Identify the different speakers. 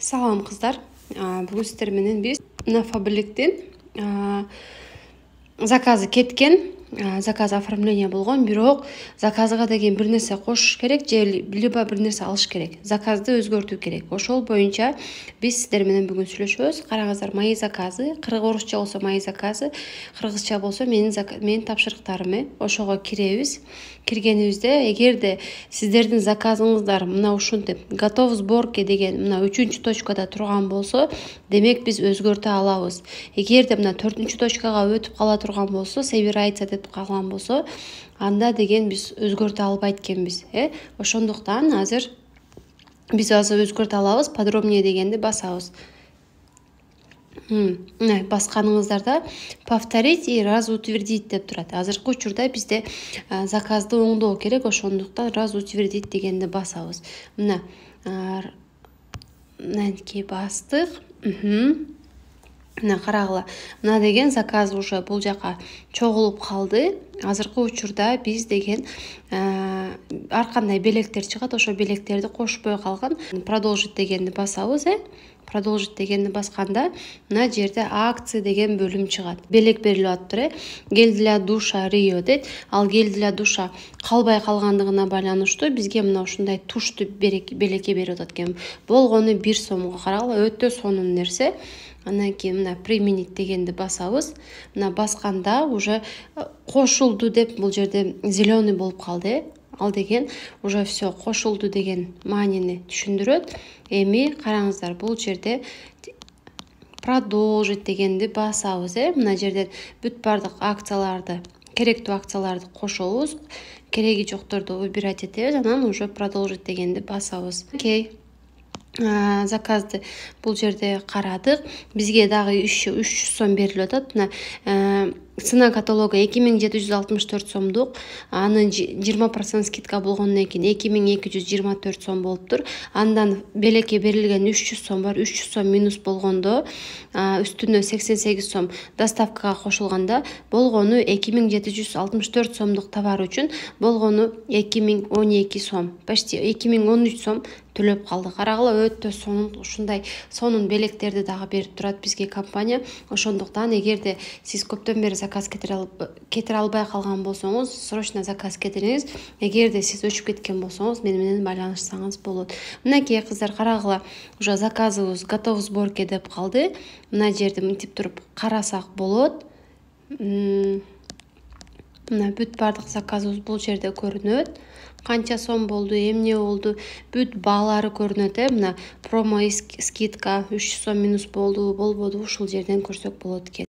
Speaker 1: Салам қыздар. Бүгін сіздер менен биз Нафабиликтен заказы кеткен, заказ оформление болгон, бирок заказга деген бир нерсе кошуш керек же либо бир нерсе алыш керек. Заказды өзгөртүү керек. Ошол боюнча биз сиздер менен бүгүн сүйлөшөбүз. Караңыздар, мои заказы, орусча болсо мои заказы, кыргызча болсо менин тапшырыктарым. Ошого киребиз. Киргенибизде, эгерде сиздердин заказыңыздар мына ушинтип готов сборке деген мына 3-чү точкада турган болсо, демек биз өзгөртө алабыз. Эгерде мына 4-чү точкага өтүп кала турган болсо, собирается деп калган болсо, анда деген биз өзгөртө албайт экенбиз. Ошондуктан азыр биз өзгөртө алабыз, подробнее дегенди басабыз. Басканыңыздарда повторить и раз утвердить деп турат. Азыркы учурда бизде заказды оңдоо керек, ошондуктан раз утвердить дегенди басабыз. Мынанки бастык. Мына карагыла. Мына деген заказ уже бул жака чогулуп калды. Азыркы учурда биз деген ар кандай белектер чыгат, ошо белектерди кошпой калган. Продолжить дегенди басабыз, Продолжить дегенди басканда мына жерде акция деген бөлүм чыгат. Белек берилип атыптыр, Гель для душа Рио дейт. Ал гель для душа калбай калгандыгына байланыштуу бизге мына ушундай тушту белекке берип атат экен. Болгону 1 сомго, карагыла, өтө сонун нерсе. Андан кийин мына применить дегенди басабыз. Мына басканда уже кошулду деп бул жерде зеленый болуп калды. Ал деген уже все кошулду деген маанини түшүндүрөт. Эми караңыздар, бул жерде продолжить дегенди басабыз. Мына жерден бүт бардык акцияларды, керектүү акцияларды кошобуз. Кереги жокторду выбирать этебиз, анан уже продолжить дегенди басабыз. Окей. Заказды бул жерде карадык. Бизге дагы 300 сом берилип атат. Мына цена каталога 2764 сомдук. Анын 20% скидка болгондон кийин 2224 сом болуптур. Андан белекке берилген 300 сом бар. 300 сом минус болгондо үстүнө 88 сом доставкага кошулганда болгону 2764 сомдук товар үчүн болгону 2012 сом, почти 2013 сом төлөп калды. Карагыла, өтө сонун, ушундай сонун белектерди дагы берип турат бизге компания. Ошондуктан эгерде сиз көптөн бери заказ кетире албай калган болсоңуз, срочно заказ кетириңиз. Эгерде сиз өчүп кеткен болсоңуз, мени менен байланышсаңыз болот. Мынакей кыздар, карагыла, уже заказыбыз готов сборке деп калды. Мына жерде мынтип туруп карасак болот. Мына бүт бардык заказыбыз бул жерде көрүнөт. Канча сом болду, эмне болду, бүт баалары көрүнөт. Мына промо скидка 300 сом минус болду, болбоду, ушул жерден көрсөк болот экен.